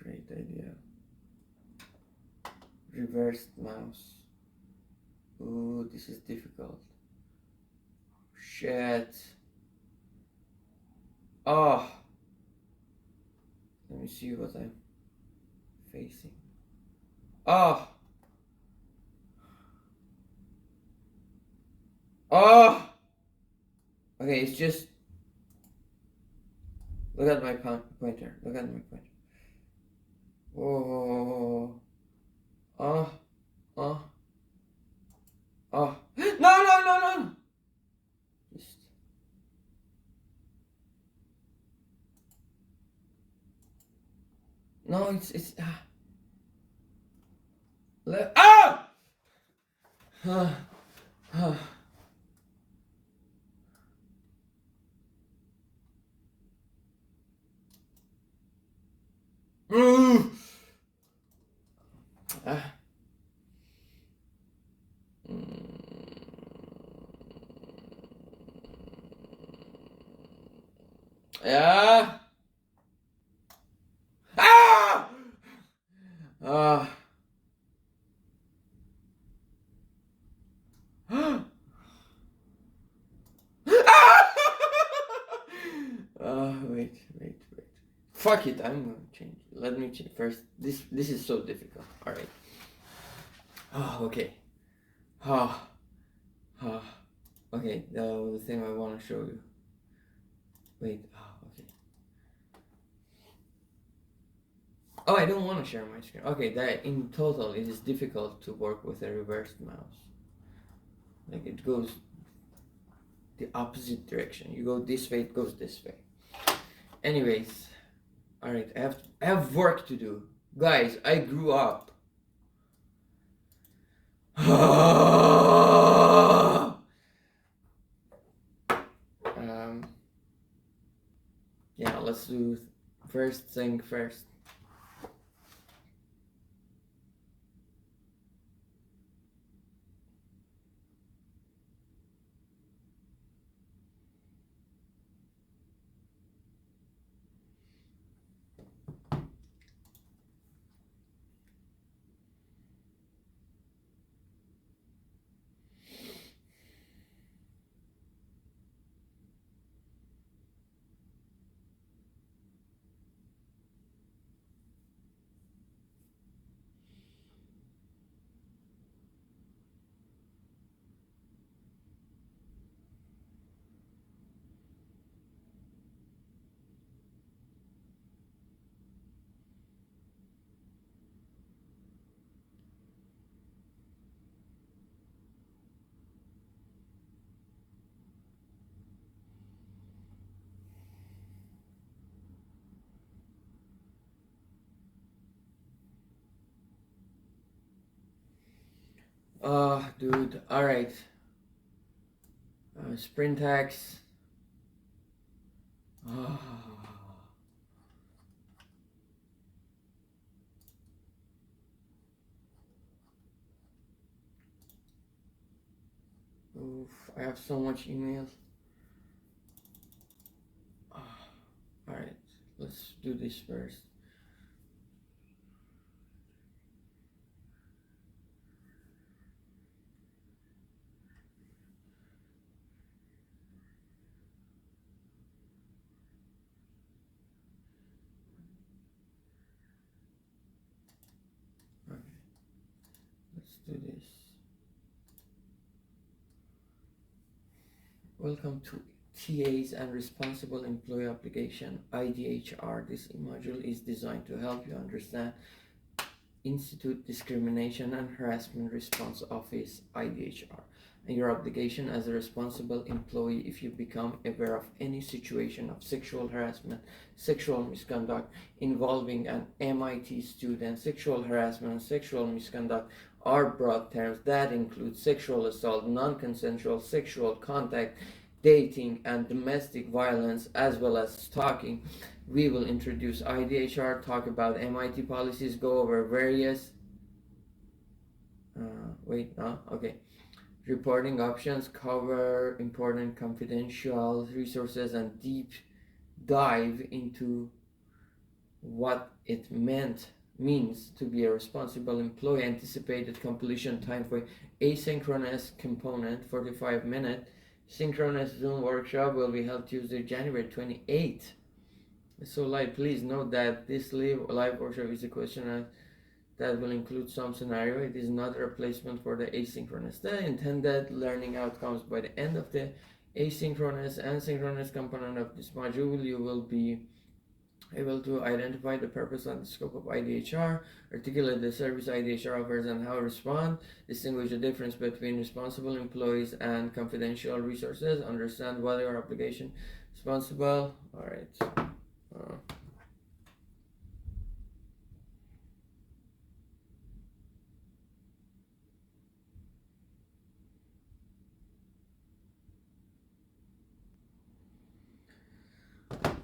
great idea. Reversed mouse. Ooh, this is difficult. Shit. Oh. Let me see what I'm facing. Oh. Oh. Okay, it's just. Look at my pointer. Look at my pointer. Oh. Oh. Oh. Oh. No, no, no, no. Just. No, it's. Ah! Ah! Ah! Mm. Ah. Yeah. Ah! Ah. Wait. Fuck it, I'm gonna change. Let me change first. This is so difficult. All right. Oh, okay. Oh, oh. Okay. The thing I want to show you. Wait. Oh, okay. Oh, I don't want to share my screen. Okay, that in total it is difficult to work with a reversed mouse. Like it goes the opposite direction. You go this way, it goes this way. Anyways, all right. I have work to do, guys. I grew up. Yeah. Let's do first thing first. Dude. All right. Sprintax. Oof, I have so much emails. Alright, let's do this first. Okay, let's do this. Welcome to TAs and Responsible Employee Application, IDHR. This module is designed to help you understand Institute Discrimination and Harassment Response Office, IDHR, and your obligation as a responsible employee if you become aware of any situation of sexual harassment, sexual misconduct involving an MIT student. Sexual harassment and sexual misconduct are broad terms that include sexual assault, non-consensual sexual contact, dating, and domestic violence, as well as stalking. We will introduce IDHR, talk about MIT policies, go over various reporting options, cover important confidential resources, and deep dive into what it means to be a responsible employee, anticipated completion time for asynchronous component, 45-minute. Synchronous Zoom workshop will be held Tuesday, January 28th. So live, please note that this live workshop is a question that will include some scenario. It is not a replacement for the asynchronous. The intended learning outcomes by the end of the asynchronous and synchronous component of this module, you will be able to identify the purpose and the scope of IDHR, articulate the service IDHR offers and how to respond, distinguish the difference between responsible employees and confidential resources, understand whether your application is responsible. All right.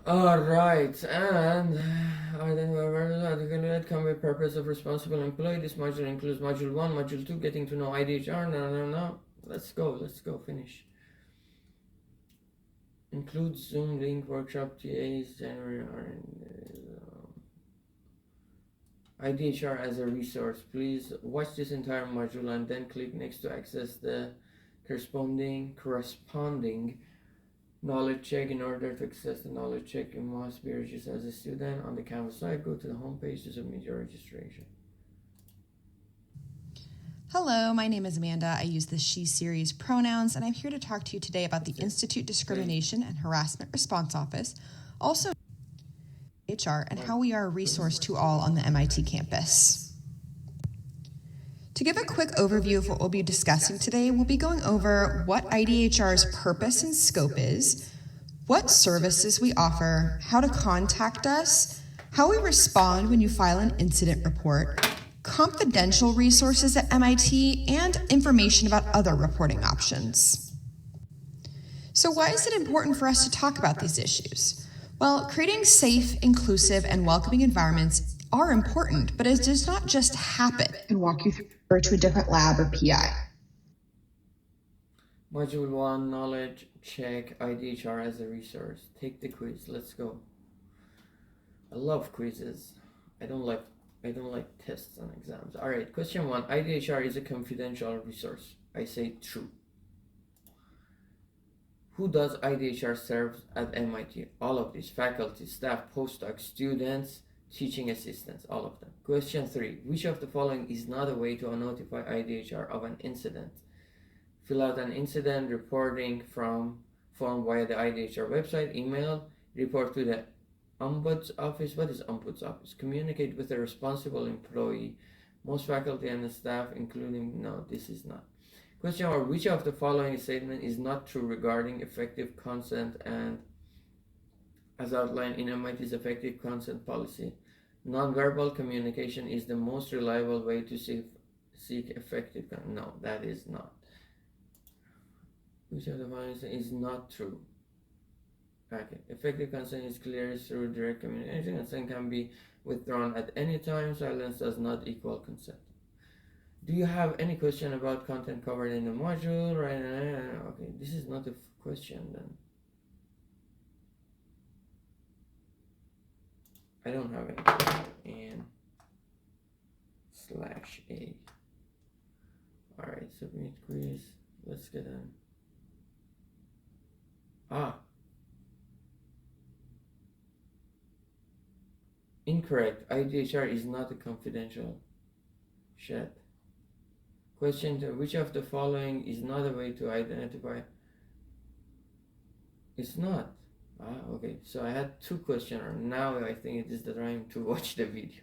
Alright, and articulate convey purpose of responsible employee. This module includes module 1, module 2, getting to know IDHR. No. Let's go, finish. Includes Zoom link workshop TAs, January, IDHR as a resource. Please watch this entire module and then click next to access the corresponding knowledge check. In order to access the knowledge check, you must be registered as a student on the Canvas site. Go to the home page to submit your registration. Hello, my name is Amanda. I use the she series pronouns, and I'm here to talk to you today about the Institute Discrimination and Harassment Response Office, also HR, and how we are a resource to all on the MIT campus. To give a quick overview of what we'll be discussing today, we'll be going over what IDHR's purpose and scope is, what services we offer, how to contact us, how we respond when you file an incident report, confidential resources at MIT, and information about other reporting options. So why is it important for us to talk about these issues? Well, creating safe, inclusive, and welcoming environments are important, but it does not just happen. And walk you through to a different lab or PI. Module 1, knowledge check, IDHR as a resource. Take the quiz, let's go. I love quizzes. I don't like tests and exams. All right, question 1, IDHR is a confidential resource. I say true. Who does IDHR serve at MIT? All of these, faculty, staff, postdocs, students, teaching assistants, all of them. Question 3, which of the following is not a way to notify IDHR of an incident? Fill out an incident reporting form via the IDHR website, email, report to the Ombuds office. What is Ombuds office? Communicate with a responsible employee. Most faculty and staff, including, no, this is not. Question 4, which of the following statement is not true regarding effective consent and as outlined in MIT's effective consent policy? Nonverbal communication is the most reliable way to seek effective consent. No, that is not. Which of the following is not true? Okay. Effective consent is clear through direct communication. Consent can be withdrawn at any time. Silence does not equal consent. Do you have any question about content covered in the module? Right? Okay, this is not a question then. I don't have any question. And /A. Alright, submit quiz. Let's get in. Incorrect. IDHR is not a confidential chat. Question 2, which of the following is not a way to identify? It's not. Okay, so I had 2 questions. Now I think it is the time to watch the video.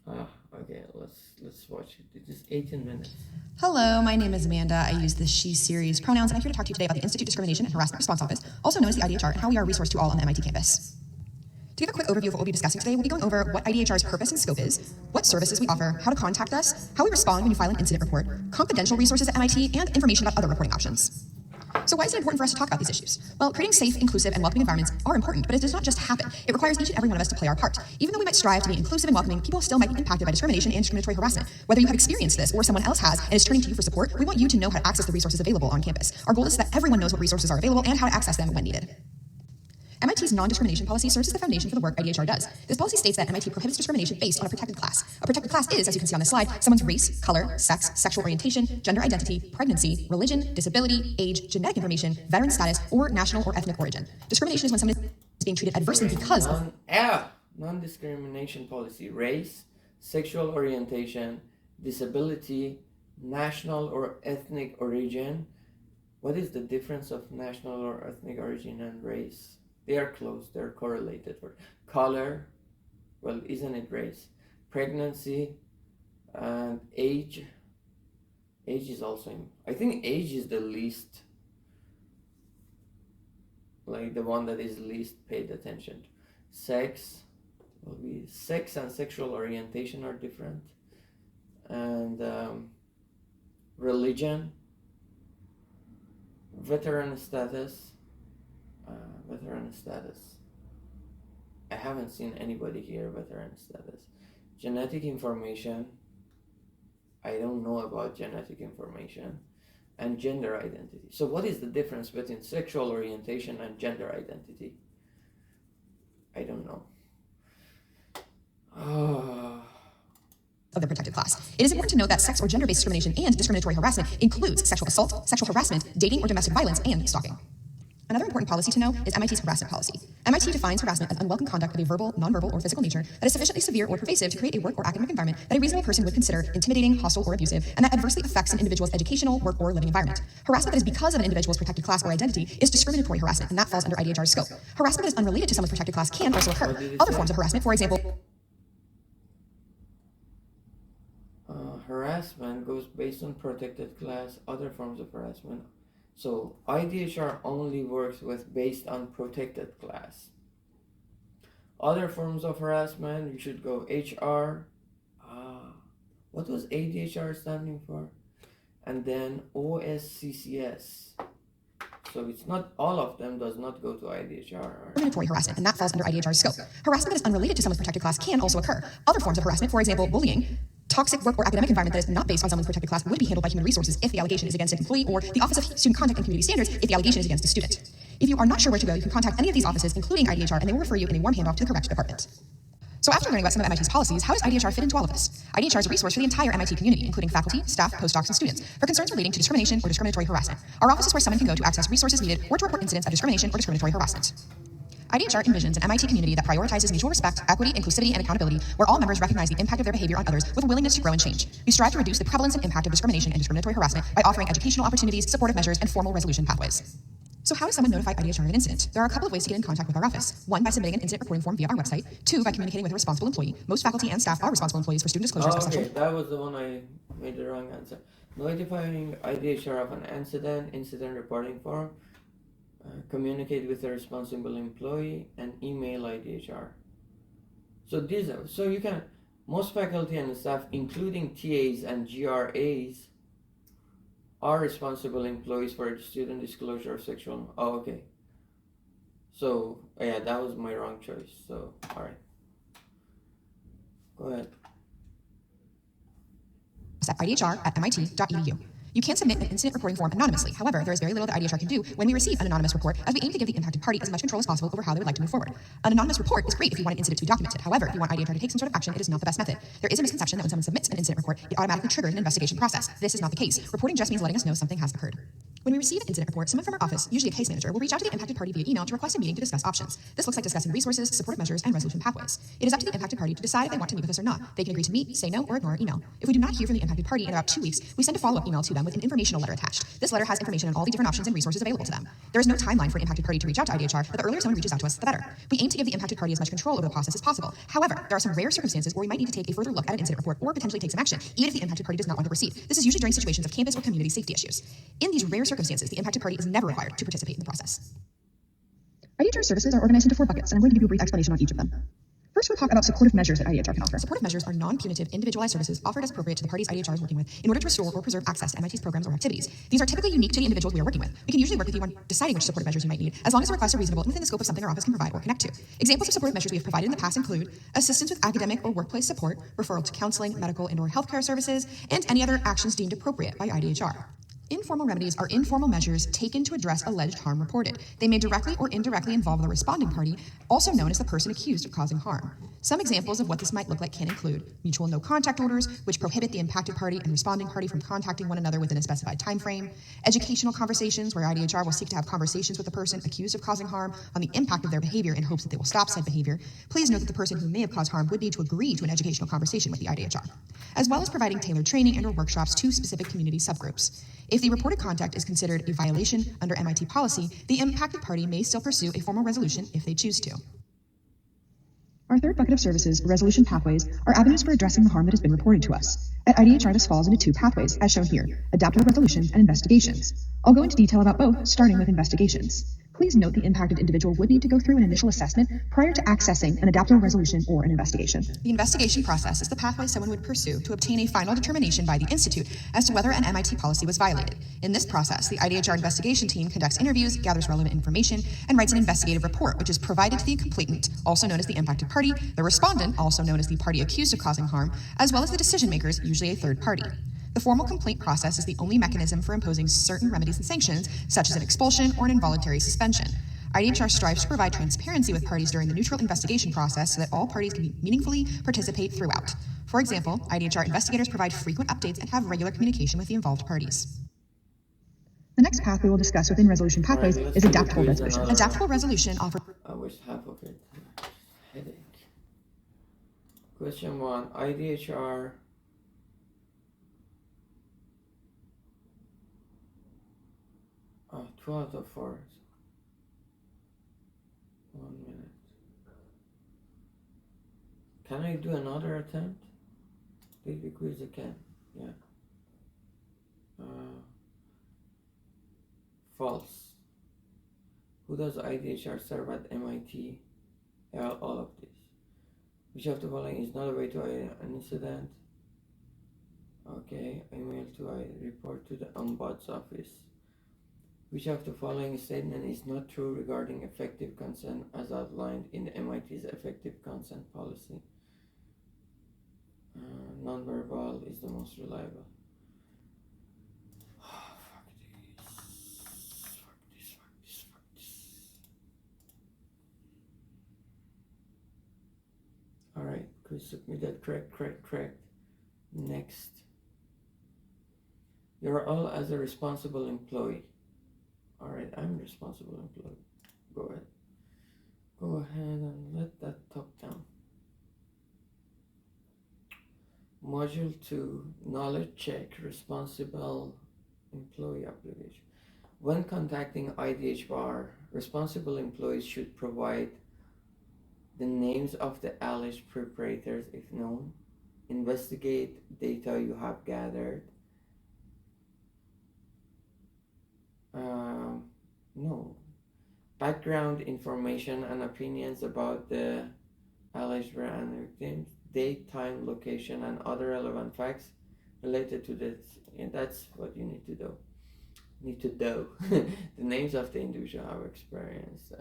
Okay, let's watch it. It is 18 minutes. Hello, my name is Amanda. I use the she series pronouns, and I'm here to talk to you today about the Institute Discrimination and Harassment Response Office, also known as the IDHR, and how we are a resource to all on the MIT campus. To give a quick overview of what we'll be discussing today, we'll be going over what IDHR's purpose and scope is, what services we offer, how to contact us, how we respond when you file an incident report, confidential resources at MIT, and information about other reporting options. So why is it important for us to talk about these issues? Well, creating safe, inclusive, and welcoming environments are important, but it does not just happen. It requires each and every one of us to play our part. Even though we might strive to be inclusive and welcoming, people still might be impacted by discrimination and discriminatory harassment. Whether you have experienced this or someone else has and is turning to you for support, we want you to know how to access the resources available on campus. Our goal is that everyone knows what resources are available and how to access them when needed. MIT's non-discrimination policy serves as the foundation for the work IDHR does. This policy states that MIT prohibits discrimination based on a protected class. A protected class is, as you can see on this slide, someone's race, color, sex, sexual orientation, gender identity, pregnancy, religion, disability, age, genetic information, veteran status, or national or ethnic origin. Discrimination is when someone is being treated adversely because of non-discrimination policy: race, sexual orientation, disability, national or ethnic origin. What is the difference of national or ethnic origin and race? They are close, they're correlated. Color, well, isn't it race? Pregnancy and age. Age is also, I think age is the least, like the one that is least paid attention to. Sex, sex and sexual orientation are different. And religion, veteran status. I haven't seen anybody here veteran status. Genetic information. I don't know about genetic information. And gender identity. So what is the difference between sexual orientation and gender identity? I don't know. Of the protected class. It is important to note that sex or gender-based discrimination and discriminatory harassment includes sexual assault, sexual harassment, dating or domestic violence, and stalking. Another important policy to know is MIT's harassment policy. MIT defines harassment as unwelcome conduct of a verbal, nonverbal, or physical nature that is sufficiently severe or pervasive to create a work or academic environment that a reasonable person would consider intimidating, hostile, or abusive, and that adversely affects an individual's educational, work, or living environment. Harassment that is because of an individual's protected class or identity is discriminatory harassment, and that falls under IDHR's scope. Harassment that is unrelated to someone's protected class can also occur. Other forms of harassment, for example, harassment goes based on protected class, other forms of harassment. So IDHR only works with based on protected class. Other forms of harassment, you should go HR. What was ADHR standing for? And then OSCCS. So it's not, all of them does not go to IDHR. Discriminatory harassment, and that falls under IDHR's scope. Harassment that is unrelated to someone's protected class can also occur. Other forms of harassment, for example, bullying, toxic work or academic environment that is not based on someone's protected class would be handled by human resources if the allegation is against an employee, or the Office of Student Conduct and Community Standards if the allegation is against a student. If you are not sure where to go, you can contact any of these offices, including IDHR, and they will refer you in a warm handoff to the correct department. So after learning about some of MIT's policies, how does IDHR fit into all of this? IDHR is a resource for the entire MIT community, including faculty, staff, postdocs, and students, for concerns relating to discrimination or discriminatory harassment. Our office is where someone can go to access resources needed or to report incidents of discrimination or discriminatory harassment. IDHR envisions an MIT community that prioritizes mutual respect, equity, inclusivity, and accountability, where all members recognize the impact of their behavior on others with a willingness to grow and change. We strive to reduce the prevalence and impact of discrimination and discriminatory harassment by offering educational opportunities, supportive measures, and formal resolution pathways. So how does someone notify IDHR of an incident? There are a couple of ways to get in contact with our office. 1, by submitting an incident reporting form via our website. 2, by communicating with a responsible employee. Most faculty and staff are responsible employees for student disclosures of sexual... That was the one I made the wrong answer. Notifying IDHR of an incident reporting form, communicate with a responsible employee, and email IDHR. So these are, so you can, most faculty and staff, including TAs and GRAs, are responsible employees for student disclosure of sexual... okay. So, yeah, that was my wrong choice. So, alright. Go ahead. At IDHR@mit.edu. You can submit an incident reporting form anonymously. However, there is very little that IDHR can do when we receive an anonymous report, as we aim to give the impacted party as much control as possible over how they would like to move forward. An anonymous report is great if you want an incident to be documented. However, if you want IDHR to take some sort of action, it is not the best method. There is a misconception that when someone submits an incident report, it automatically triggers an investigation process. This is not the case. Reporting just means letting us know something has occurred. When we receive an incident report, someone from our office, usually a case manager, will reach out to the impacted party via email to request a meeting to discuss options. This looks like discussing resources, supportive measures, and resolution pathways. It is up to the impacted party to decide if they want to meet with us or not. They can agree to meet, say no, or ignore our email. If we do not hear from the impacted party in about 2 weeks, we send a follow-up email to them with an informational letter attached. This letter has information on all the different options and resources available to them. There is no timeline for an impacted party to reach out to IDHR, but the earlier someone reaches out to us, the better. We aim to give the impacted party as much control over the process as possible. However, there are some rare circumstances where we might need to take a further look at an incident report or potentially take some action, even if the impacted party does not want to proceed. This is usually during situations of campus or community safety issues. In these rare circumstances, the impacted party is never required to participate in the process. IDHR services are organized into 4 buckets, and I'm going to give you a brief explanation on each of them. First, we'll talk about supportive measures that IDHR can offer. Supportive measures are non-punitive, individualized services offered as appropriate to the parties IDHR is working with in order to restore or preserve access to MIT's programs or activities. These are typically unique to the individuals we are working with. We can usually work with you on deciding which supportive measures you might need, as long as the requests are reasonable and within the scope of something our office can provide or connect to. Examples of supportive measures we have provided in the past include assistance with academic or workplace support, referral to counseling, medical and/or healthcare services, and any other actions deemed appropriate by IDHR. Informal remedies are informal measures taken to address alleged harm reported. They may directly or indirectly involve the responding party, also known as the person accused of causing harm. Some examples of what this might look like can include mutual no contact orders, which prohibit the impacted party and responding party from contacting one another within a specified time frame, educational conversations where IDHR will seek to have conversations with the person accused of causing harm on the impact of their behavior in hopes that they will stop said behavior. Please note that the person who may have caused harm would need to agree to an educational conversation with the IDHR, as well as providing tailored training and/or workshops to specific community subgroups. If the reported conduct is considered a violation under MIT policy, the impacted party may still pursue a formal resolution if they choose to. Our third bucket of services, resolution pathways, are avenues for addressing the harm that has been reported to us. At IDHR, this falls into two pathways, as shown here, adaptable resolutions and investigations. I'll go into detail about both, starting with investigations. Please note the impacted individual would need to go through an initial assessment prior to accessing an adaptable resolution or an investigation. The investigation process is the pathway someone would pursue to obtain a final determination by the Institute as to whether an MIT policy was violated. In this process, the IDHR investigation team conducts interviews, gathers relevant information, and writes an investigative report, which is provided to the complainant, also known as the impacted party, the respondent, also known as the party accused of causing harm, as well as the decision makers, usually a third party. The formal complaint process is the only mechanism for imposing certain remedies and sanctions, such as an expulsion or an involuntary suspension. IDHR strives to provide transparency with parties during the neutral investigation process so that all parties can meaningfully participate throughout. For example, IDHR investigators provide frequent updates and have regular communication with the involved parties. The next path we will discuss within resolution pathways is adaptable resolution. Adaptable resolution offers... I wish half of it. Headache. Question 1. IDHR Oh, 2 out of 4. 1 minute. Can I do another attempt? Take the quiz again. Yeah. False. Who does IDHR serve at MIT? All of this. Which of the following is not a way to an incident? Okay. Email to report to the Ombuds office. Which of the following statement is not true regarding effective consent as outlined in MIT's effective consent policy? Nonverbal is the most reliable. Oh, fuck this. Alright, could submit that correct. Next. You're all as a responsible employee. Alright, I'm a responsible employee. Go ahead and let that top down. Module 2, knowledge check, responsible employee obligation. When contacting IDHR, responsible employees should provide the names of the alleged perpetrators if known, investigate data you have gathered, background information and opinions about the alleged victims, date, time, location, and other relevant facts related to this. And that's what you need to do. The names of the individual have experienced.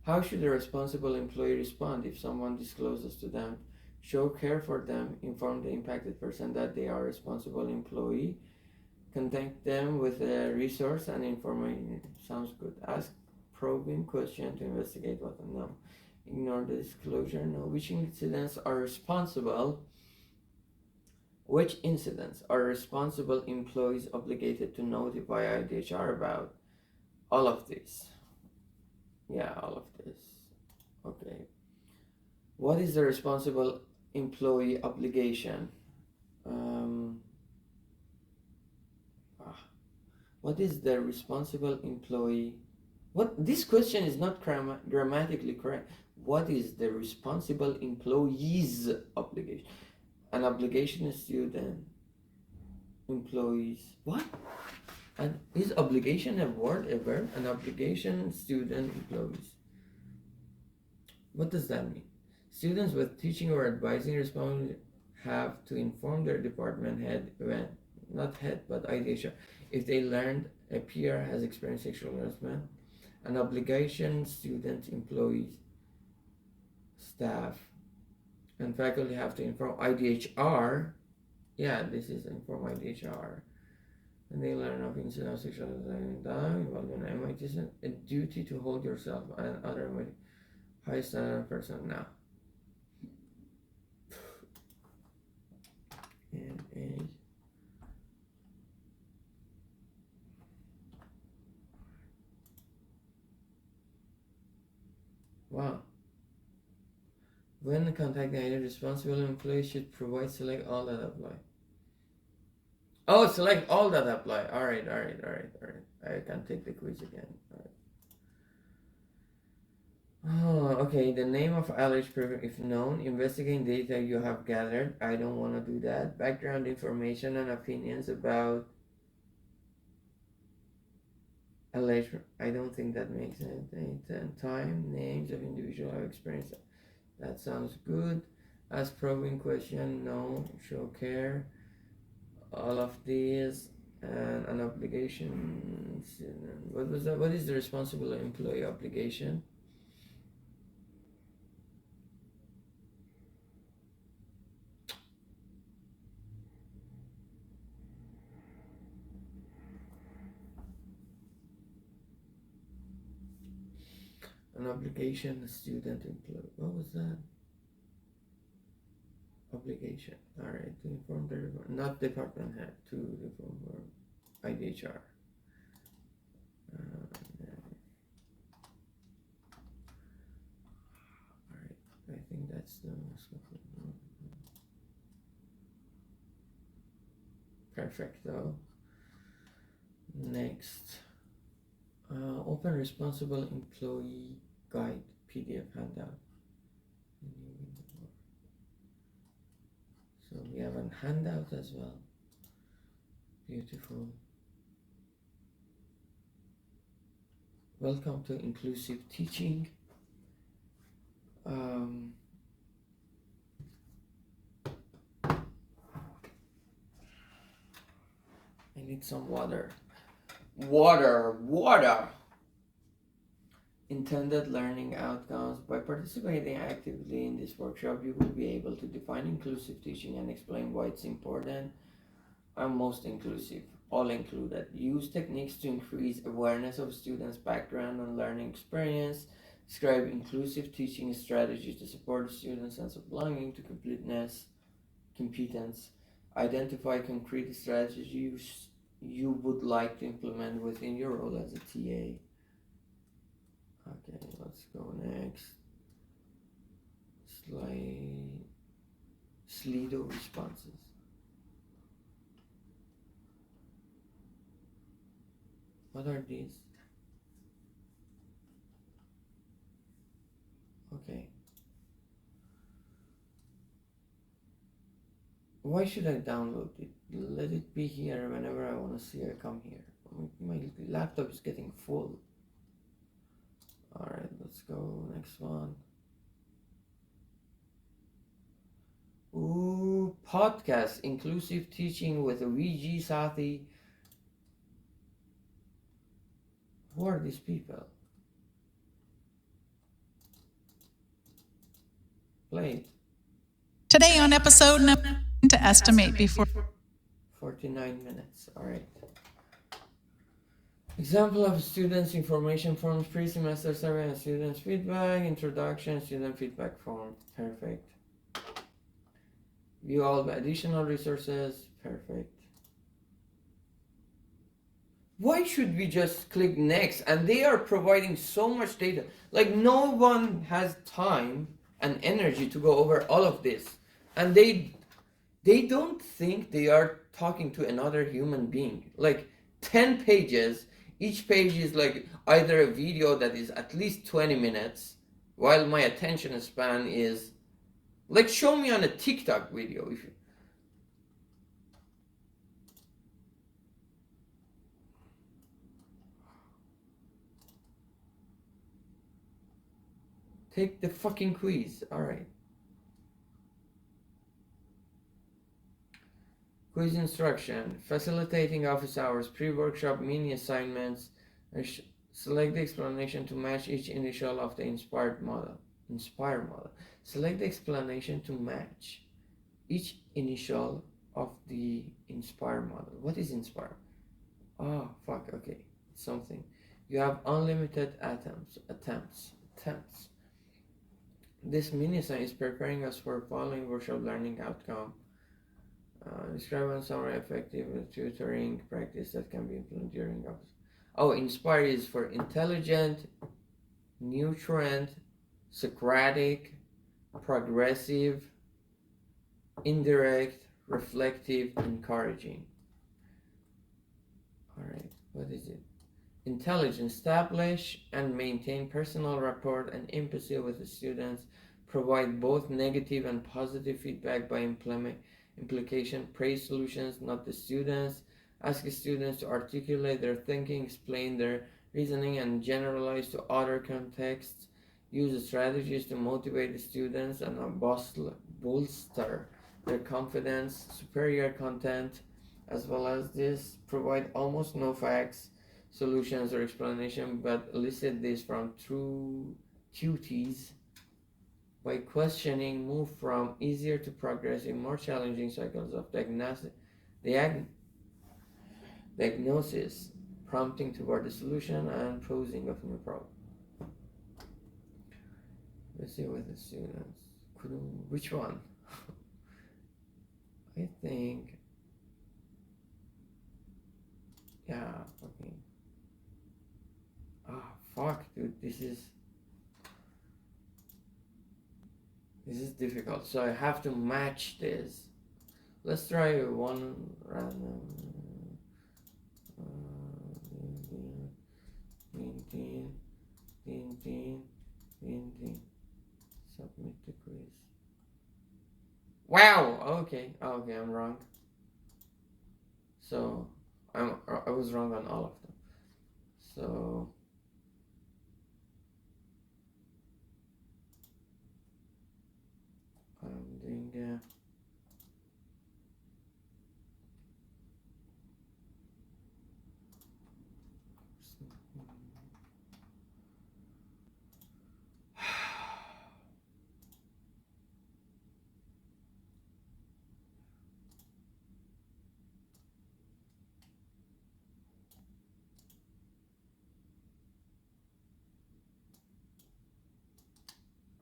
How should a responsible employee respond if someone discloses to them? Show care for them, inform the impacted person that they are a responsible employee, contact them with a resource and information. Sounds good. Ask probing question to investigate what they know. Ignore the disclosure. No. Which incidents are responsible employees obligated to notify IDHR about? All of this. Yeah, all of this. Okay. What is the responsible employee obligation? What is the responsible employee? This question is not grammatically correct. What is the responsible employee's obligation? An obligation is student, employees. What? And is obligation a word, a verb? An obligation, student, employees. What does that mean? Students with teaching or advising responsibility have to inform their department head, not head, but IDHR, if they learned a peer has experienced sexual harassment. An obligation, students, employees, staff, and faculty have to inform IDHR. Yeah, this is inform IDHR And they learn of incident of sexual involvement. MIT is a duty to hold yourself and other high standard person now. And a wow. When contacting a responsible employee should provide select all that apply. Oh, select all that apply. Alright. I can take the quiz again. Oh, okay. The name of alleged person, if known, investigating data you have gathered. I don't want to do that. Background information and opinions about alleged. I don't think that makes sense. Date and time, names of individual I've experienced. That sounds good. Ask probing question. No. Show care. All of these and an obligation. What was that? What is the responsible employee obligation? An obligation, student employee. What was that? Obligation. Alright, to inform the not department head, to inform IDHR. Alright, I think that's the most perfecto. Next, open responsible employee guide PDF handout. So we have a handout as well. Beautiful. Welcome to inclusive teaching. I need some water. Water. Intended learning outcomes. By participating actively in this workshop, you will be able to define inclusive teaching and explain why it's important and most inclusive, all included. Use techniques to increase awareness of students' background and learning experience. Describe inclusive teaching strategies to support students' sense of belonging to competence. Identify concrete strategies you would like to implement within your role as a TA. Okay, let's go next. Slido responses. What are these? Okay. Why should I download it? Let it be here whenever I want to see it. Come here. My laptop is getting full. Alright, let's go. Next one. Ooh, podcast. Inclusive teaching with VG Sathi. Who are these people? Play it. Today on episode to estimate before 49 minutes. Alright. Example of students' information forms, pre-semester survey and students' feedback, introduction, student feedback form. Perfect. View all the additional resources. Perfect. Why should we just click next? And they are providing so much data. Like no one has time and energy to go over all of this. And they don't think they are talking to another human being. Like 10 pages. Each page is like either a video that is at least 20 minutes, while my attention span is like, show me on a TikTok video. If you... Take the fucking quiz. Alright. Quiz instruction. Facilitating office hours, pre-workshop, mini assignments. Select the explanation to match each initial of the Inspire model. Select the explanation to match each initial of the Inspire model. What is Inspire? Oh, fuck, okay. Something. You have unlimited attempts. This mini-science is preparing us for following virtual learning outcome. Describe and summary effective tutoring practice that can be implemented during office. Oh, inspire is for intelligent, nutrient, Socratic, progressive, indirect, reflective, encouraging. Alright, what is it? Intelligence, establish and maintain personal rapport and empathy with the students, provide both negative and positive feedback by implication, praise solutions, not the students, ask students to articulate their thinking, explain their reasoning, and generalize to other contexts, use strategies to motivate the students and bolster their confidence, superior content, as well as this, provide almost no facts, solutions, or explanation, but elicit this from true cuties. By questioning, move from easier to progressive, more challenging cycles of diagnosis, prompting toward the solution and posing of new problem. Let's see with the students. Which one? I think, yeah, okay. Ah, fuck, dude, this is difficult. So I have to match this. Let's try one random. 19, 19, 20. Submit the quiz. Wow. Okay. Okay, I'm wrong. So I was wrong on all of them. So I'm doing.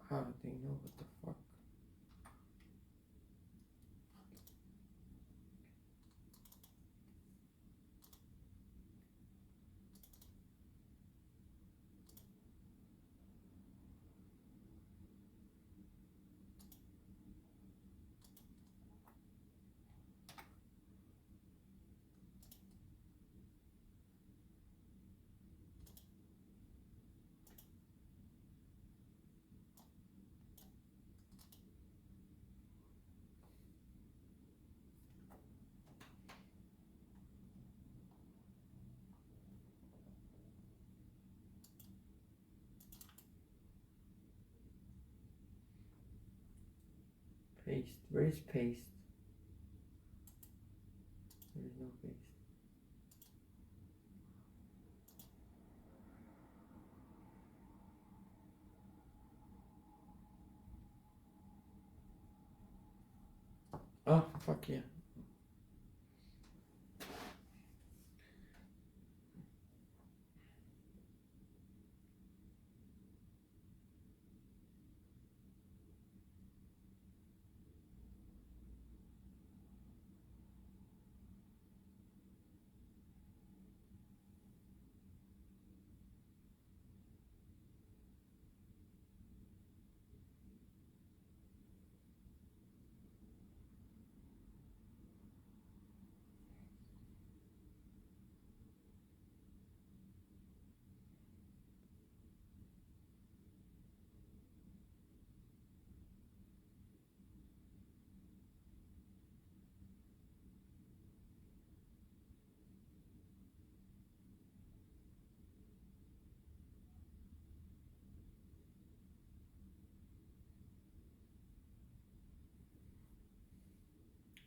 How do they know what the fuck? Paste. Where is paste? There is no paste. Oh, fuck yeah.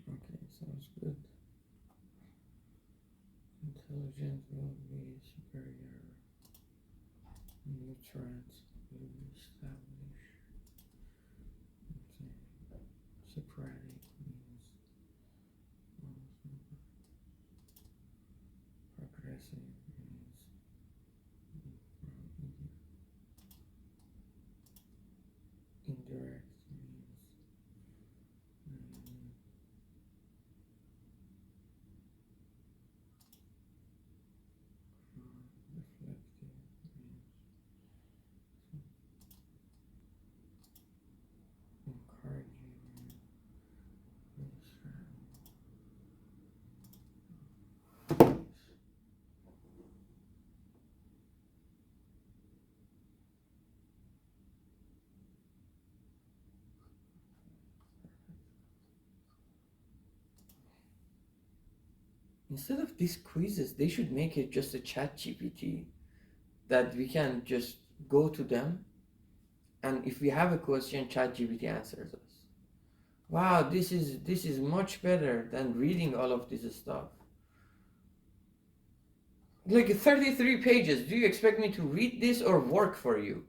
Okay, sounds good. Intelligence will be superior. Nutrients will be established. Okay. Socratic means progressive, Indirect means reflective means encouraging means instead of these quizzes, they should make it just a chat GPT that we can just go to them, and if we have a question, chat GPT answers us. Wow, this is much better than reading all of this stuff. Like 33 pages. Do you expect me to read this or work for you?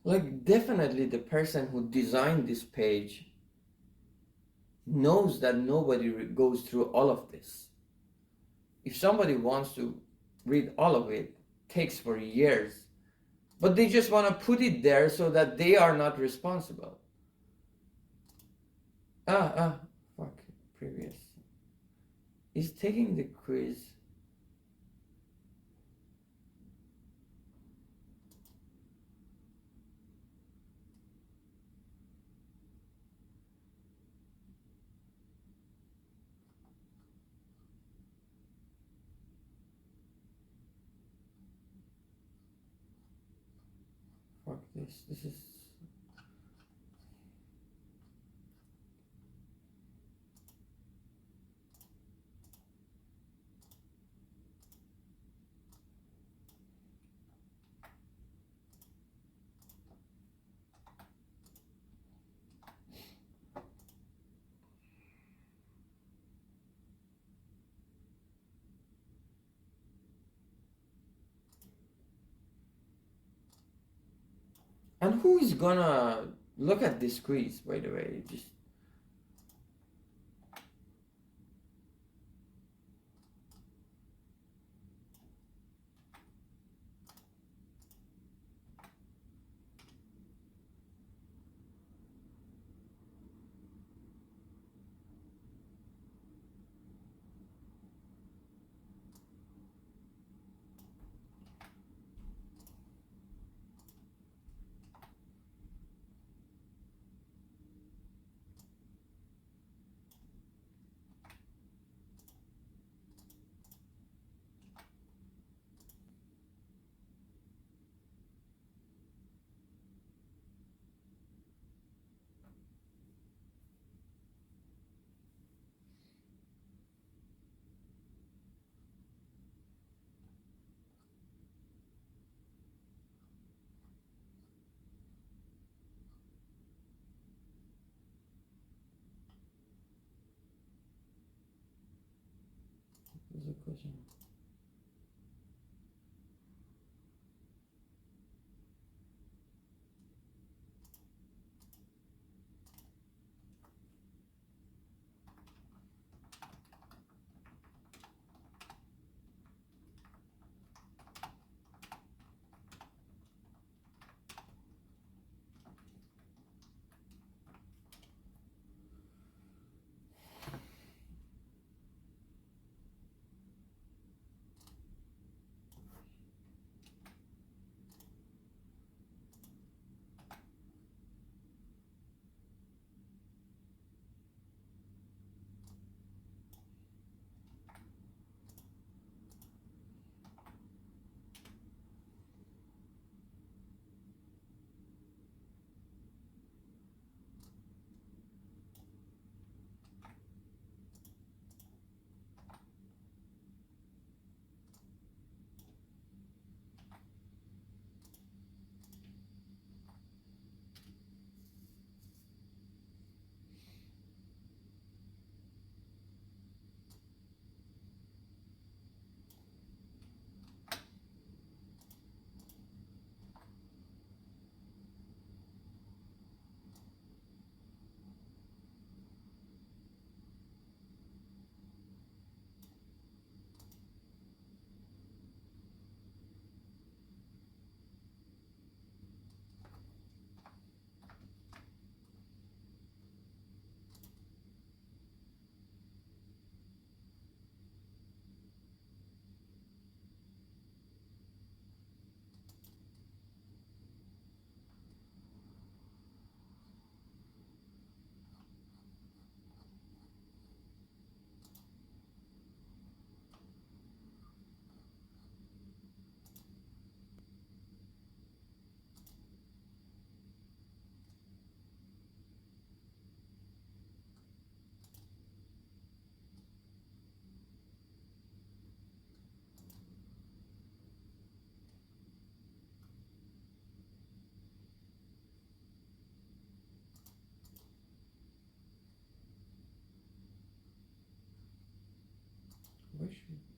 Like, definitely the person who designed this page knows that nobody goes through all of this. If somebody wants to read all of it, takes for years, but they just want to put it there so that they are not responsible. Fuck, previous. Is taking the quiz. Fuck this. This is. And who is gonna look at this quiz, by the way? Just. There's a question.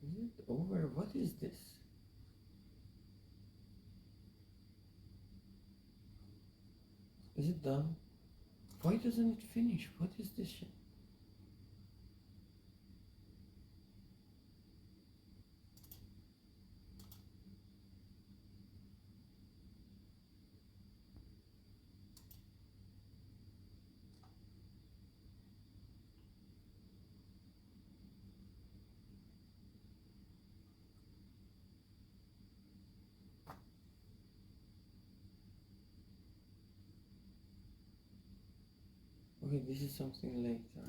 Is it over? What is this? Is it done? Why doesn't it finish? What is this shit? Okay, this is something later.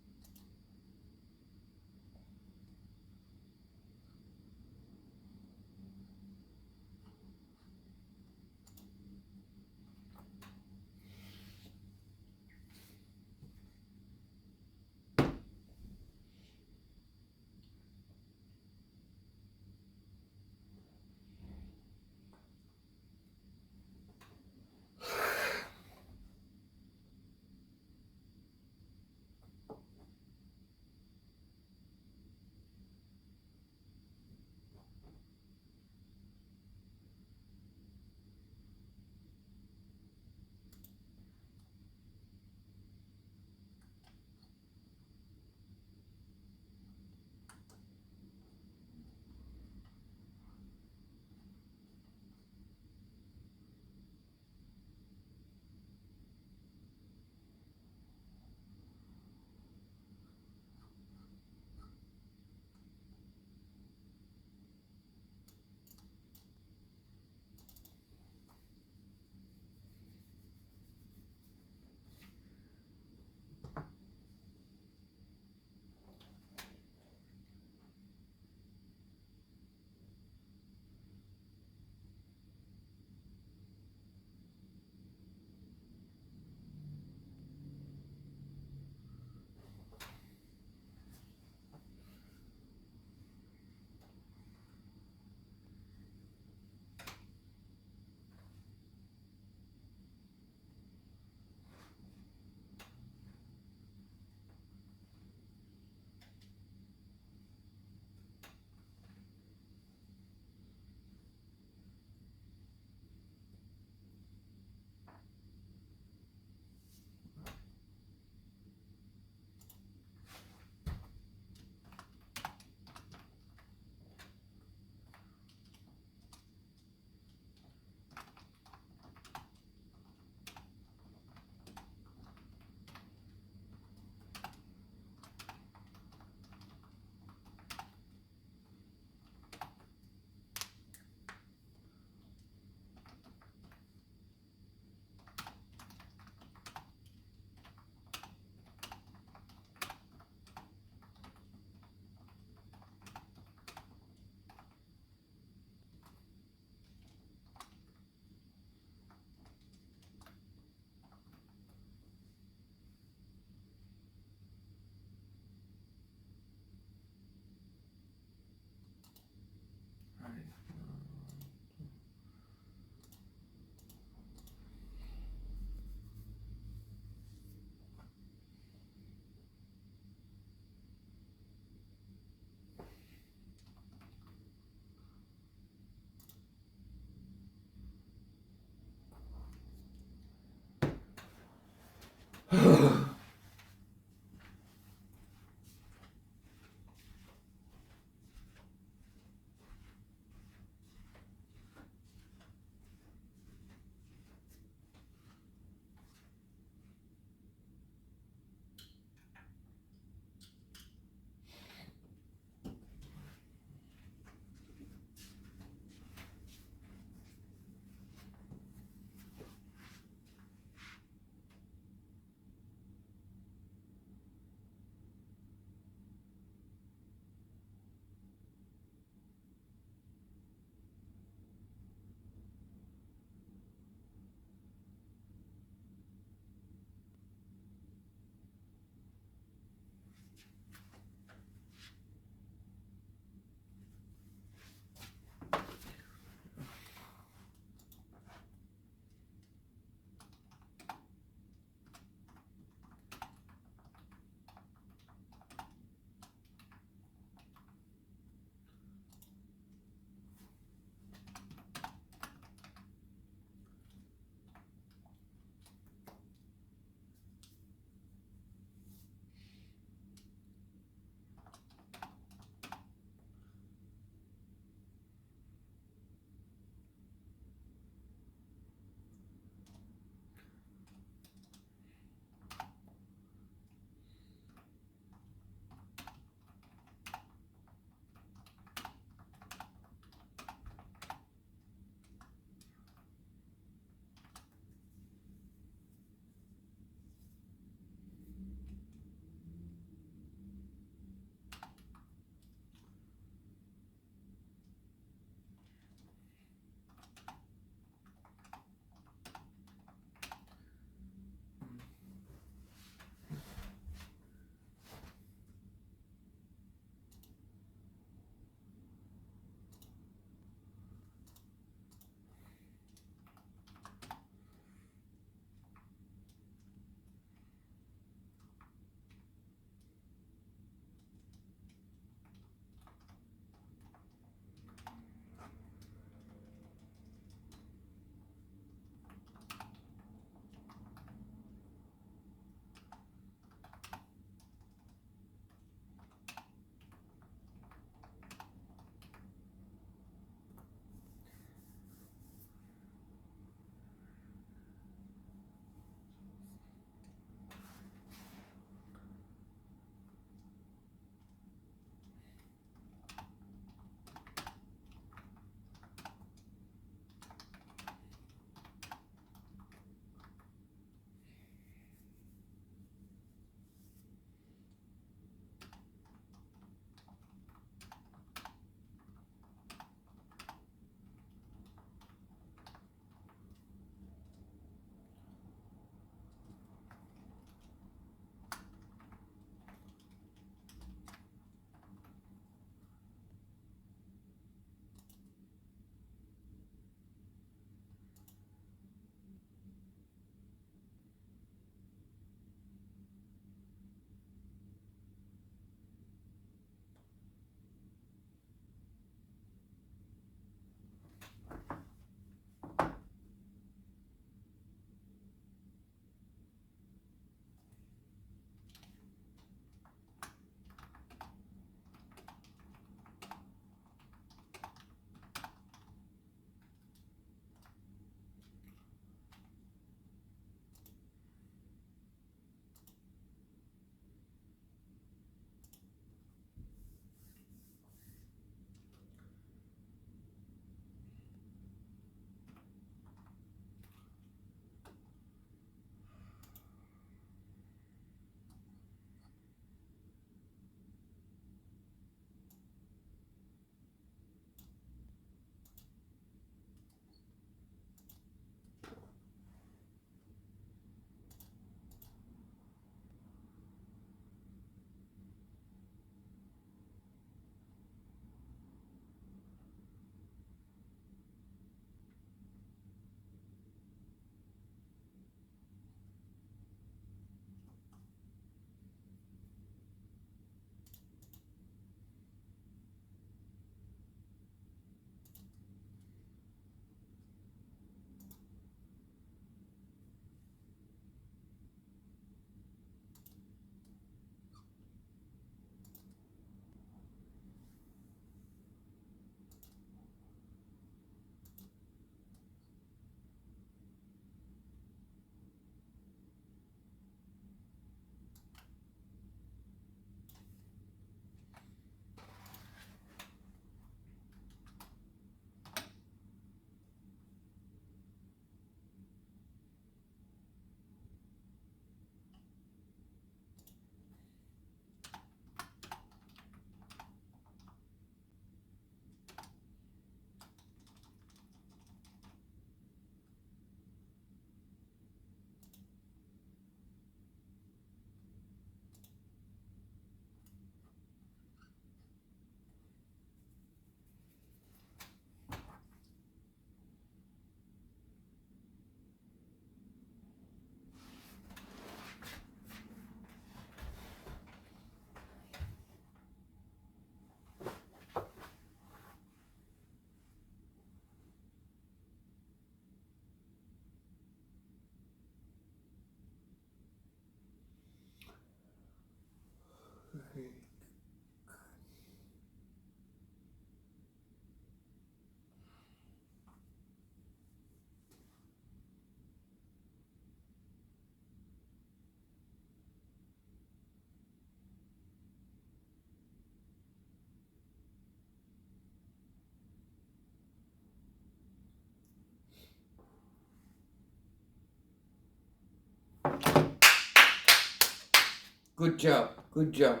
Good job. Good job.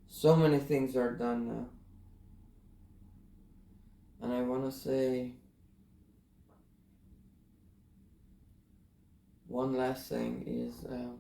So many things are done now. And I want to say one last thing is all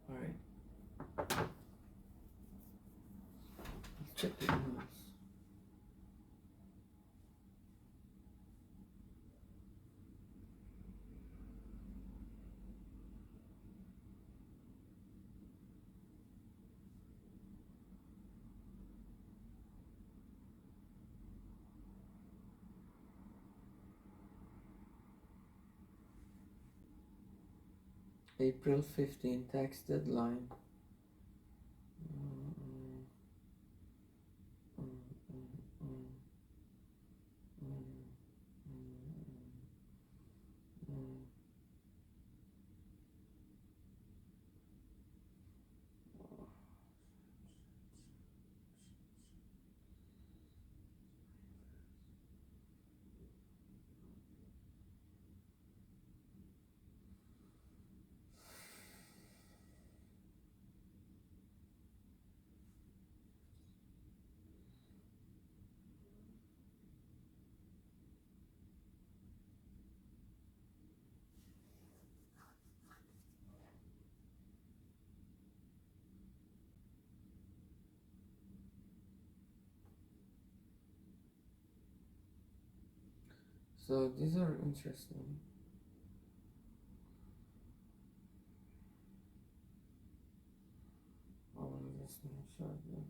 right. Let's check the emails. April 15 tax deadline. Mm, mm, mm, mm, mm, mm, mm. So these are interesting. I want to just screenshot them.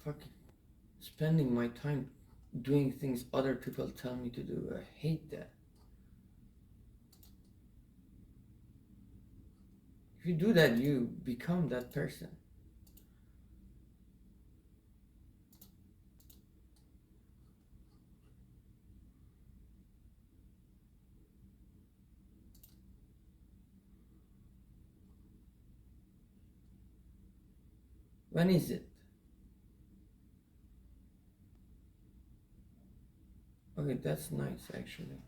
fucking spending my time doing things other people tell me to do. I hate that. If you do that, you become that person. When is it? Okay, that's nice actually.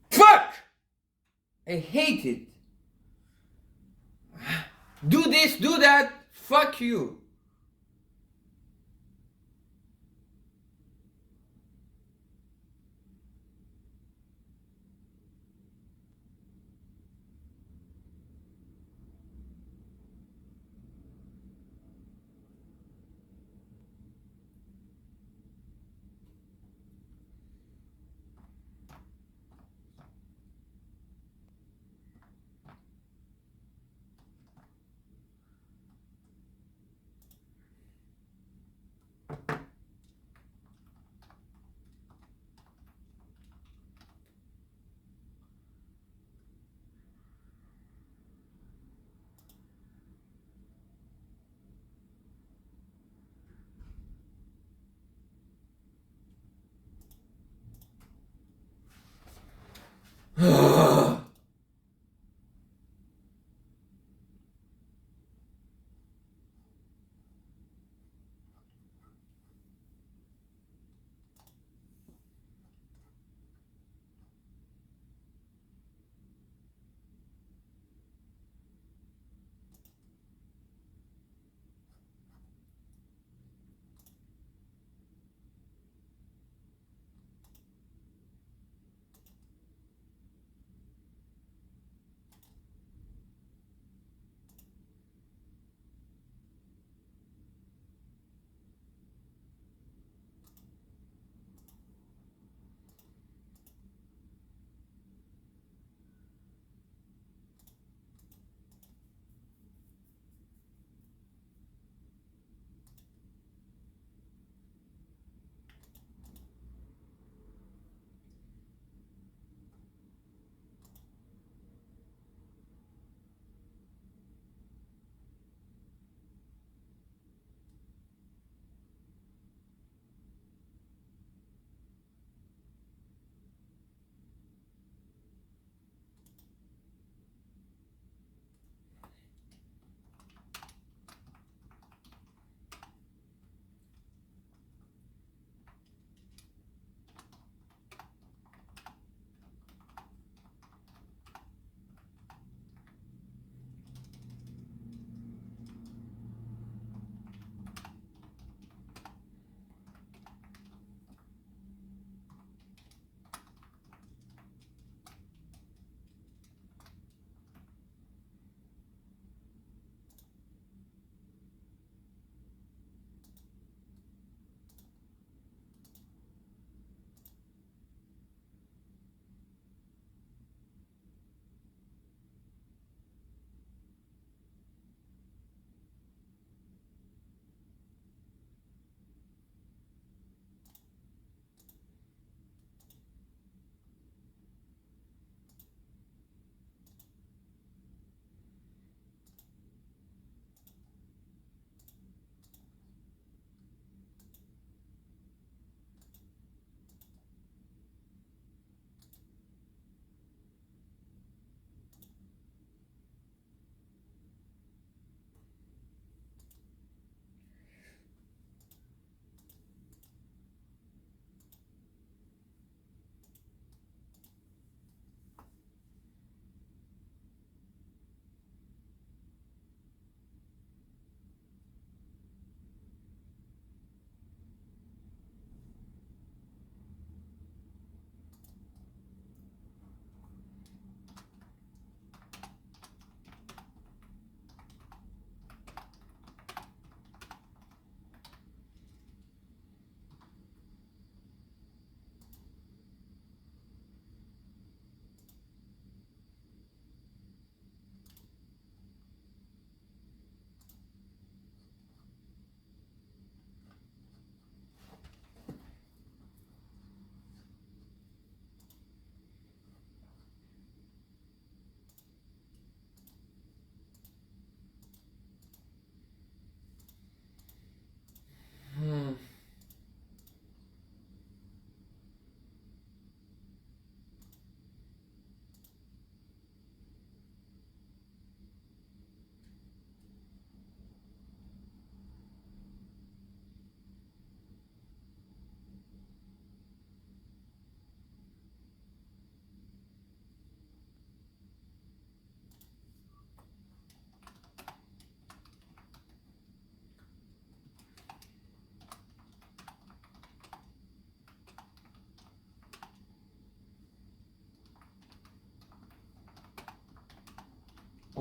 Fuck! I hate it. Do this, do that. Fuck you.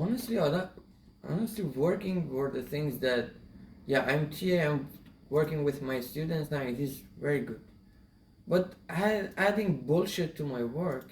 Honestly, honestly, working for the things that, yeah, I'm TA. I'm working with my students now. It is very good. But adding bullshit to my work.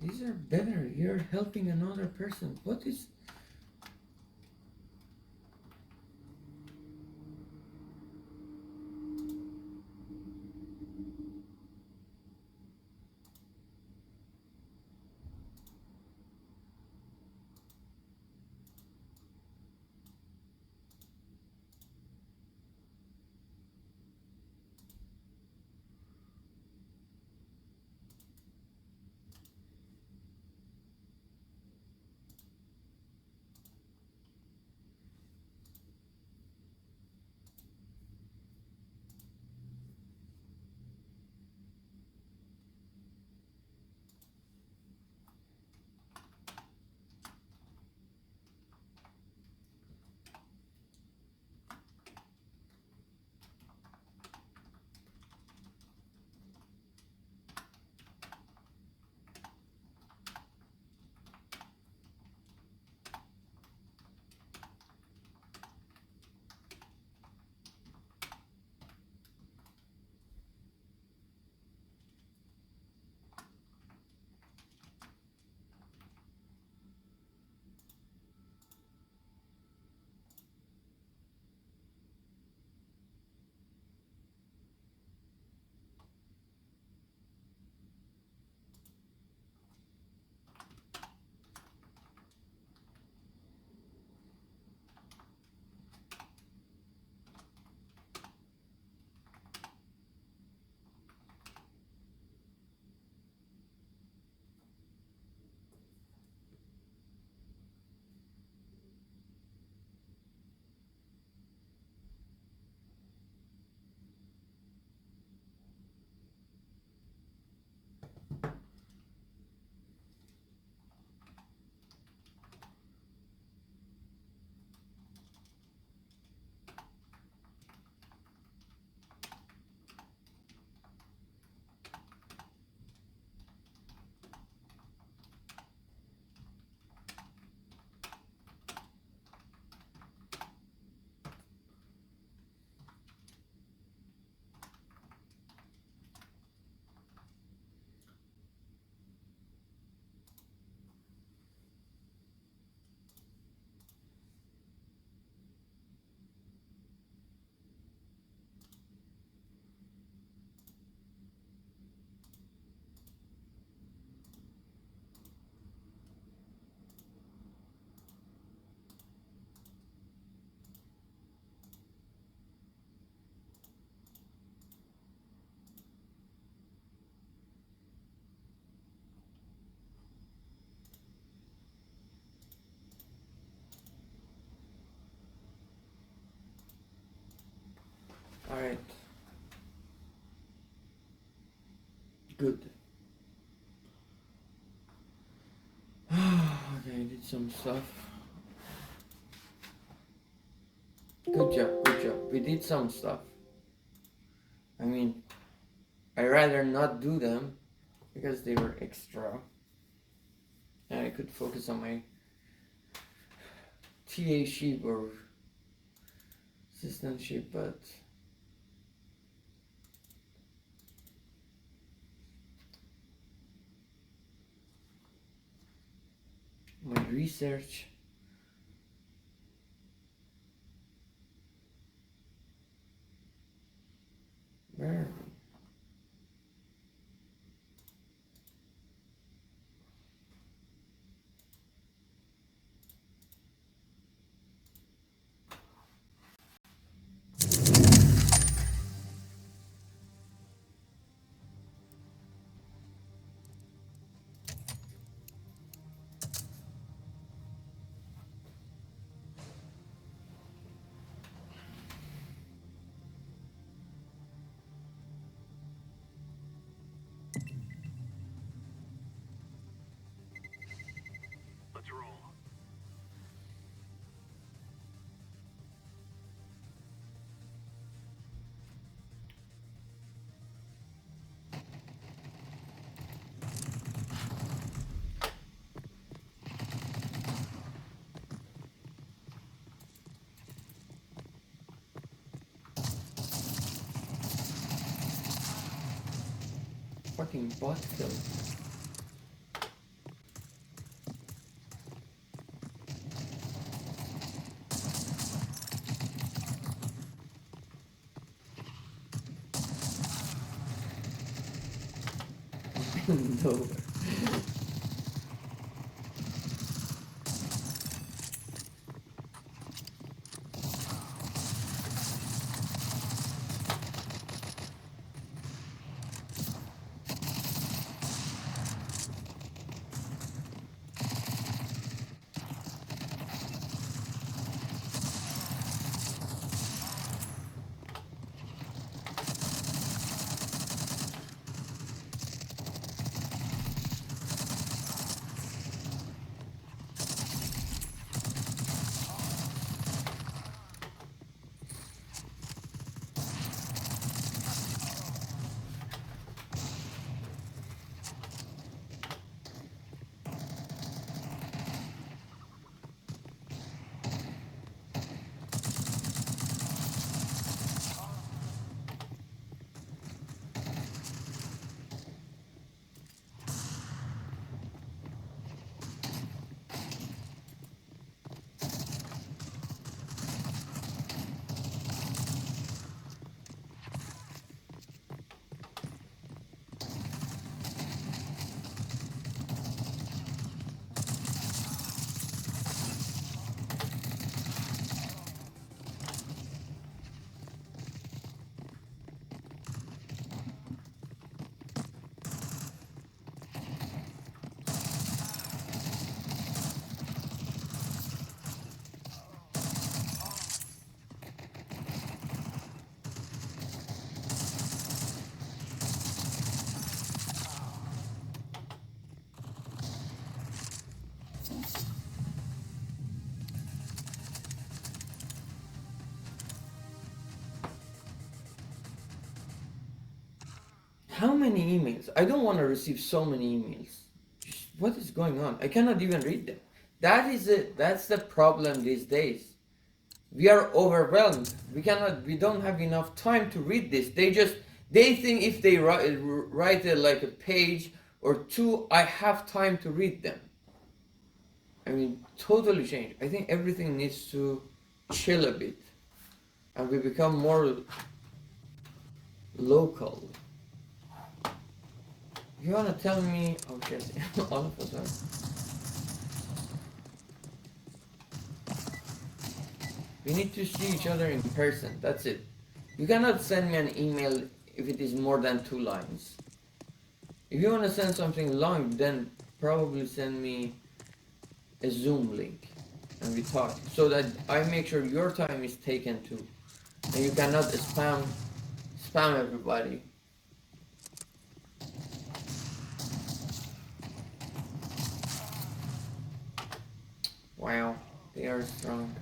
These are better. You're helping another person. What is? Good. Okay, I did some stuff. Good job, good job. We did some stuff. I mean, I'd rather not do them because they were extra. And I could focus on my TA sheet or assistant sheet, but my research. Where are we? Fucking bot kill. No. How many emails? I don't want to receive so many emails. What is going on? I cannot even read them. That is it. That's the problem these days. We are overwhelmed. We don't have enough time to read this. They think if they write like a page or two, I have time to read them. I mean, totally change. I think everything needs to chill a bit. And we become more local. You wanna tell me? Oh shit! All of us are. We need to see each other in person. That's it. You cannot send me an email if it is more than 2 lines. If you wanna send something long, then probably send me a Zoom link and we talk, so that I make sure your time is taken too, and you cannot spam everybody. Wow, they are strong.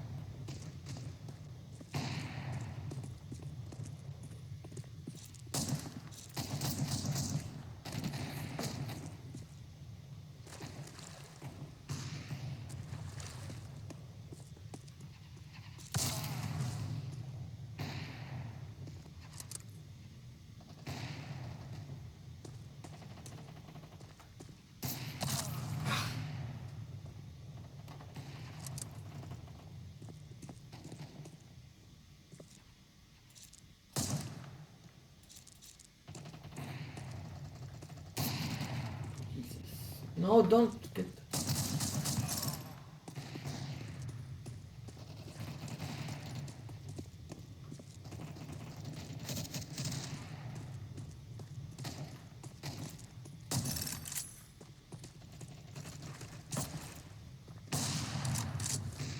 Jesus. No, don't get.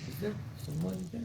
Is there someone there?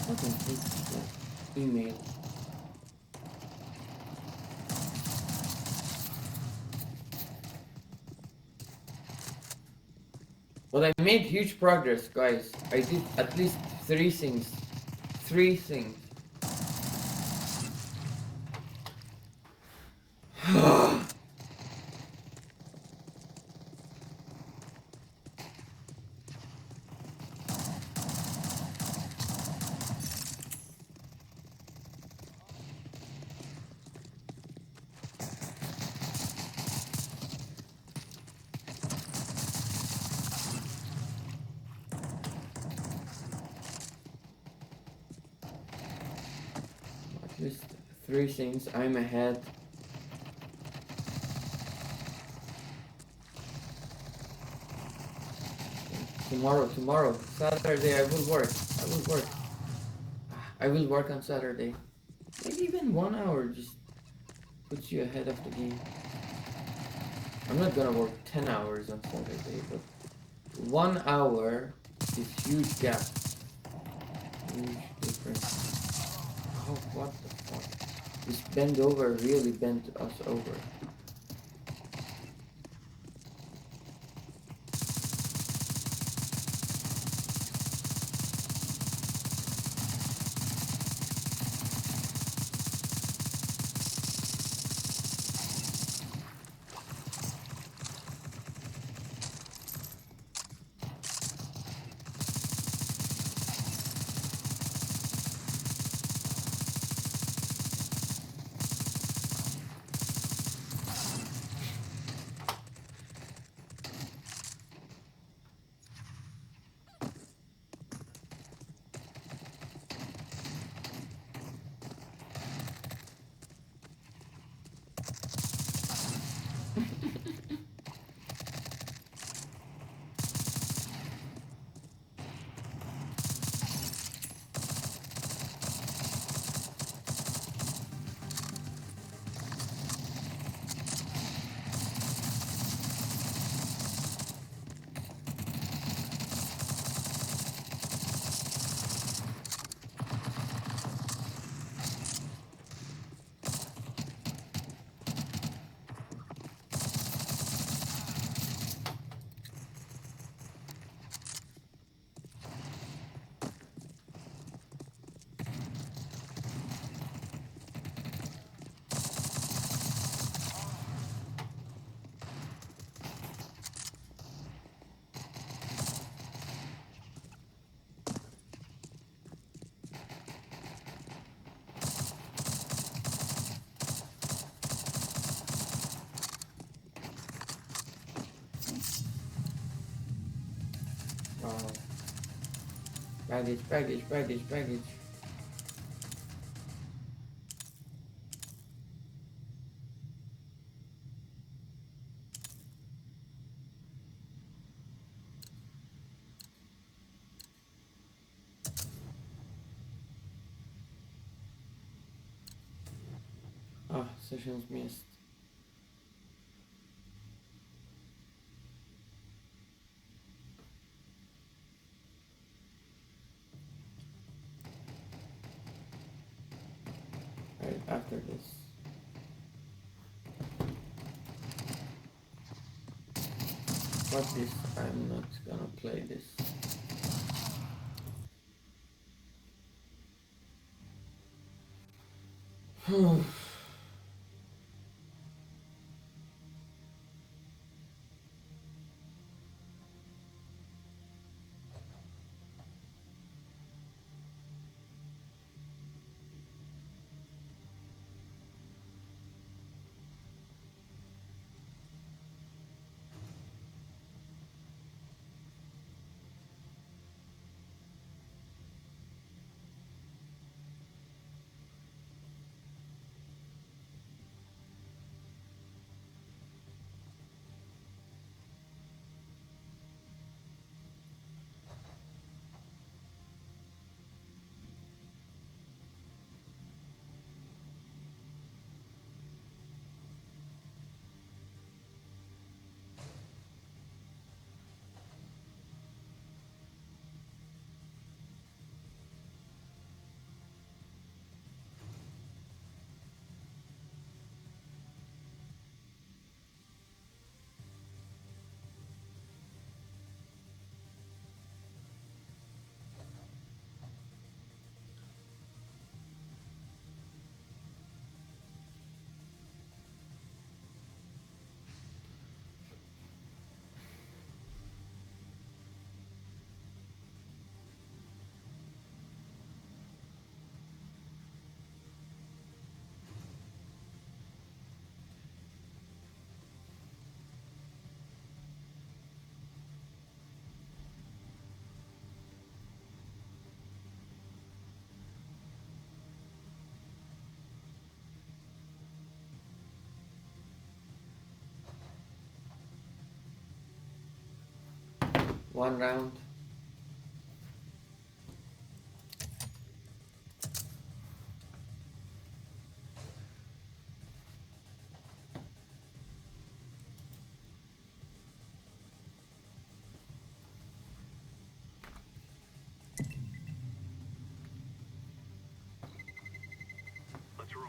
Fucking hate that email. Well, I made huge progress, guys. I did at least 3 things. 3 things. At least 3 things. I'm ahead. Tomorrow, Saturday, I will work. I will work on Saturday. Maybe even 1 hour just puts you ahead of the game. I'm not gonna work 10 hours on Saturday, but 1 hour is huge gap. Huge difference. Oh, what the fuck? This bend over really bent us over. Baggage, baggage, baggage, baggage. Sessions missed. Right after this. But this, I'm not gonna play this. One round. Let's roll.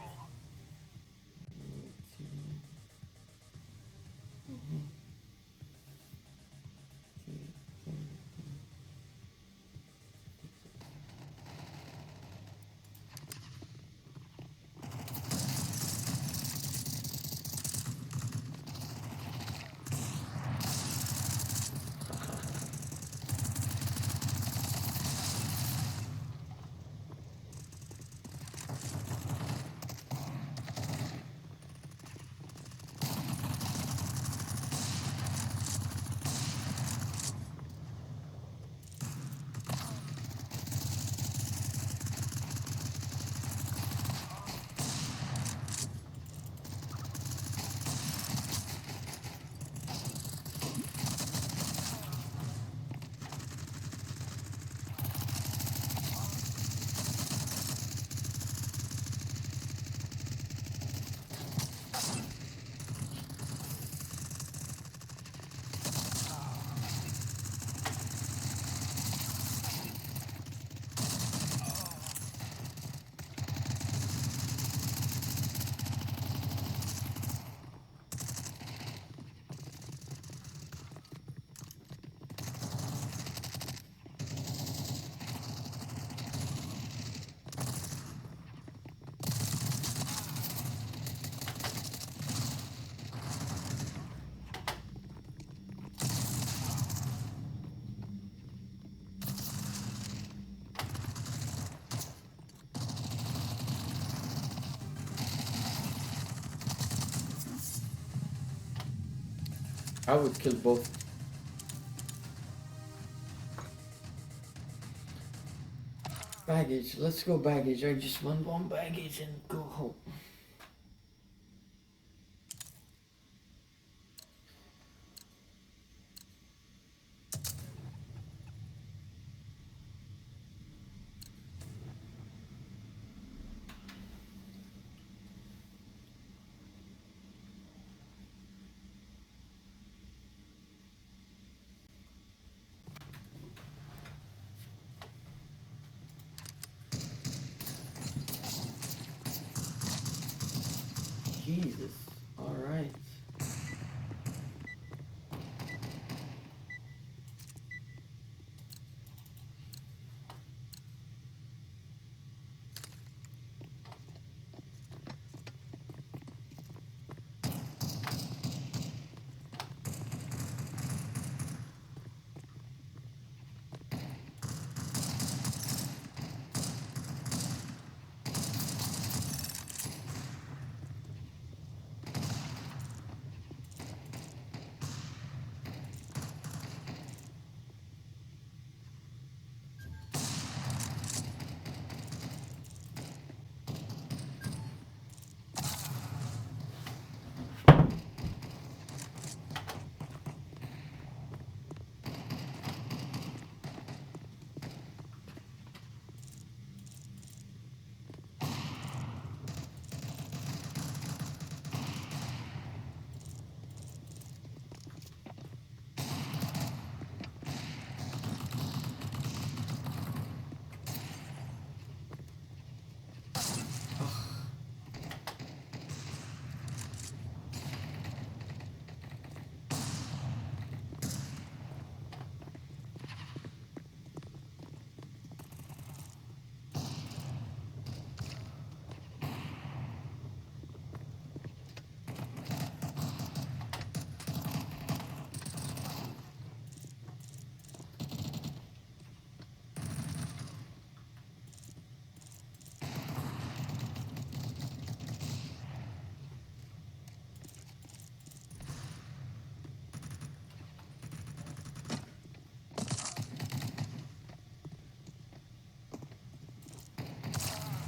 I would kill both. Baggage. Let's go baggage. I just want one baggage and go home. Jesus. All right.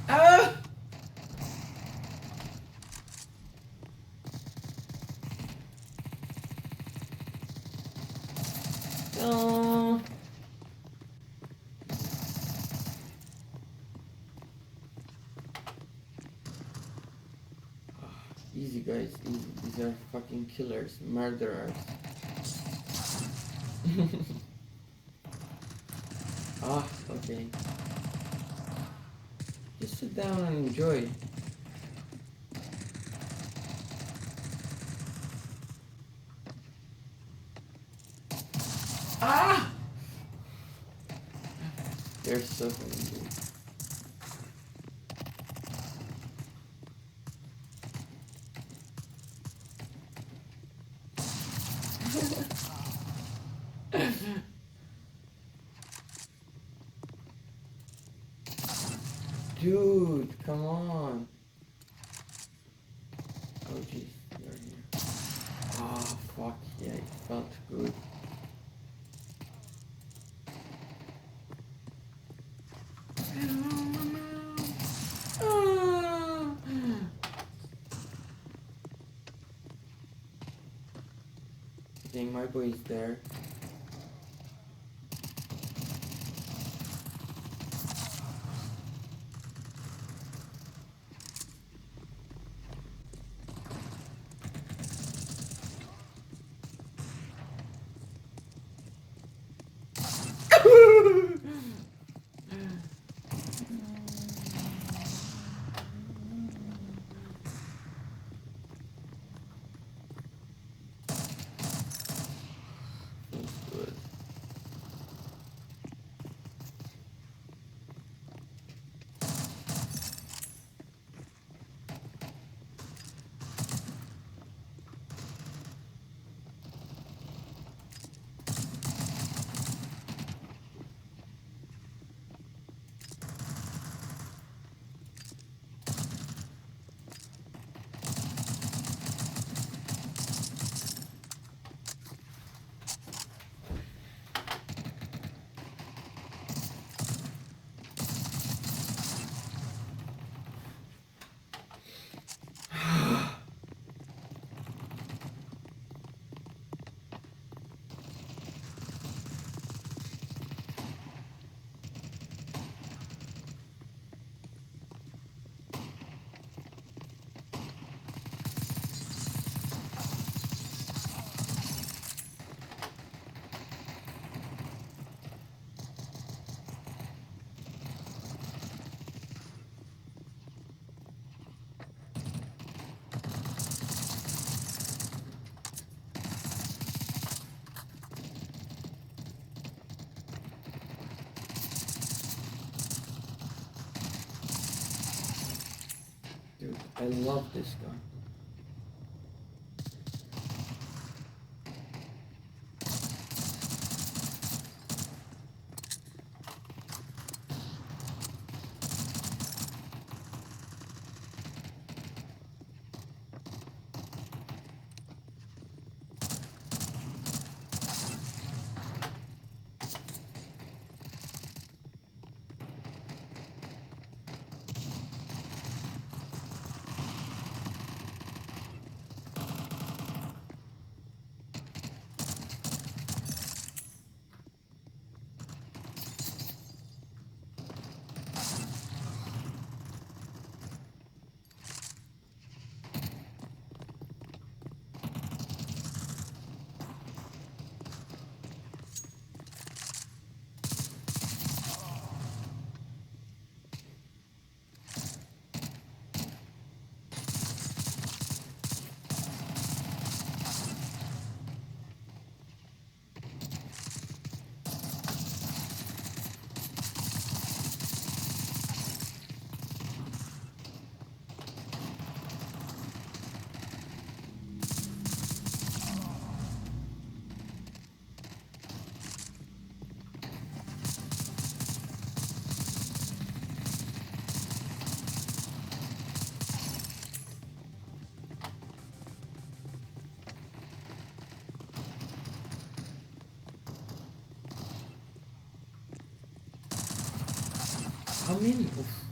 Ah! Oh. Easy guys, easy. These are fucking killers, murderers. Ah, okay. Just sit down and enjoy. Ah! They're so funny. Dude, come on. Oh jeez, you're here. Ah, fuck, yeah, it felt good. Ah. I think my boy is there. I love this gun. How many? Oof.